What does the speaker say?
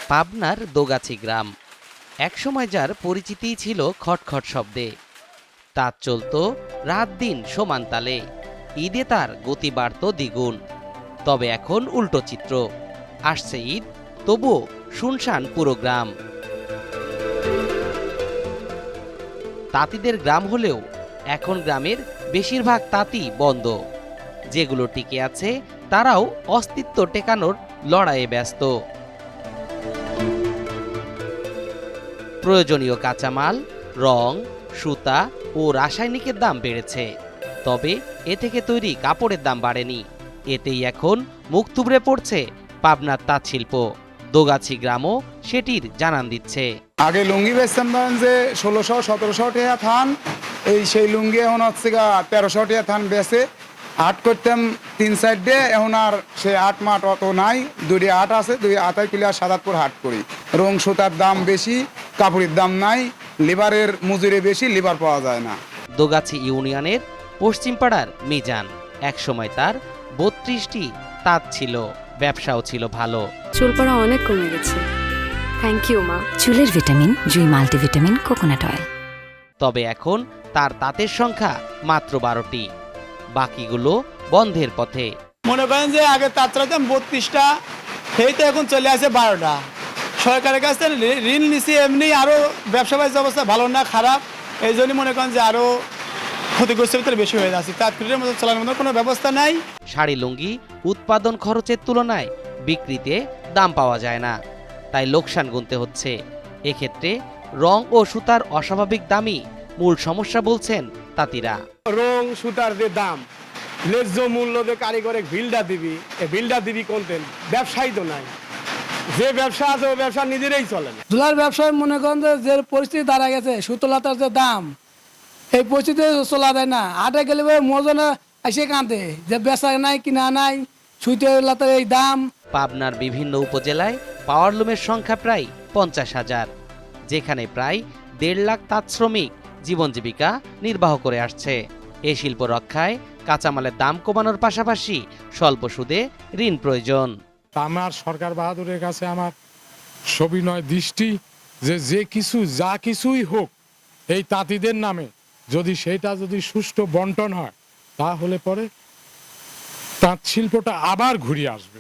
পাবনার দোগাছি গ্রাম একসময় যার পরিচিতিই ছিল খটখট শব্দে। তাঁত চলত রাত দিন সমান তালে, ঈদে তার গতি বাড়ত দ্বিগুণ। তবে এখন উল্টো চিত্র, আসছে ঈদ তবুও শুনশান পুরো গ্রাম। তাঁতিদের গ্রাম হলেও এখন গ্রামের বেশিরভাগ তাঁতি বন্ধ। যেগুলো টিকে আছে তারাও অস্তিত্ব টেকানোর লড়াইয়ে ব্যস্ত। প্রয়োজনীয় কাঁচামাল, রং, সুতা ও রাসায়নিকের দাম বেড়েছে, তবে এ থেকে তৈরি কাপড়ের দাম বাড়েনি। এতেই এখন মুখ থুবড়ে পড়ছে পাবনার তাঁত শিল্প। দোগাছি গ্রামও সেটির জানান দিচ্ছে। আগে লুঙ্গি বেচতাম ধরেন যে 1600-1700 টাকা থান, সেই লুঙ্গি এখন হচ্ছে 1300 টাকা থান বেচে। আট করতাম 3-4 ডে, এখন আর সে আট মাঠ অত নাই, 2 আট আছে, 2 আটাই কিলো আর 7-8 হাট করি। রং সুতার দাম বেশি, কাপড়ের দাম নাই, লিভারের মজুরি বেশি, লিভার পাওয়া যায় না। দোগাছি ইউনিয়নের পশ্চিম পাড়ার মিজান, একসময় তার 32টি তাঁত ছিল, ব্যবসাও ছিল ভালো। চুল পড়া অনেক কমে গেছে, থ্যাংক ইউ মা। চুলের ভিটামিন জুই মাল্টিভিটামিন কোকোনাট অয়েল। তবে এখন তার তাঁতের সংখ্যা মাত্র 12টি, বাকিগুলো বন্ধের পথে। মনে করেন যে আগে তাঁত চালাতাম 32টা, সেই তো এখন চলে আসে 12টা। সরকারের কাছে ঋণ নিছি, এমনি আরও ব্যবসা বাণিজ্য অবস্থা ভালো না খারাপ, এই জন্যই মনে করেন যে আরও ক্ষতিগ্রস্তের ভিতরে বেশি হয়ে যাচ্ছে। তাঁতকুটির মতো চালানোর মতো কোনো ব্যবস্থা নাই। শাড়ি লুঙ্গি উৎপাদন খরচের তুলনায় বিক্রিতে দাম পাওয়া যায় না, তাই লোকসান গুনতে হচ্ছে। এক্ষেত্রে রং ও সুতার অস্বাভাবিক দামই মূল সমস্যা বলছেন তাঁতিরা। রং সুতার যে দাম, ন্যায্য মূল্য যে কারিগরে বিলটা দিবি, এই বিলটা দিবি কোনতেন? ব্যবসায়ী তো নাই, যে ব্যবসা আছে ওই ব্যবসা নিজেরাই চলে না। জুলার ব্যবসায় মনে করেন যে পরিস্থিতি দাঁড়া গেছে, সুতলাতার যে দাম, এই পরিস্থিতি চলা যায় না। হাটে গেলে মজনে এসে কাঁদে যে বেচা নাই, কিনা নাই, সুইতে লাতার এই দাম। পাবনার বিভিন্ন উপজেলায় পাওয়ারলুমের সংখ্যা প্রায় 50,000, যেখানে প্রায় 1.5 লাখ তাঁত শ্রমিক জীবন জীবিকা নির্বাহ করে আসছে। এ শিল্প রক্ষায় কাঁচামালের দাম কমানোর পাশাপাশি স্বল্প সুদে ঋণ প্রয়োজন। আমার সরকার বাহাদুরের কাছে আমার সবিনয় দৃষ্টি যে যা কিছুই হোক এই তাঁতিদের নামে যদি সুষ্ঠু বন্টন হয়, তাহলে পরে তাঁত শিল্পটা আবার ঘুরে আসবে।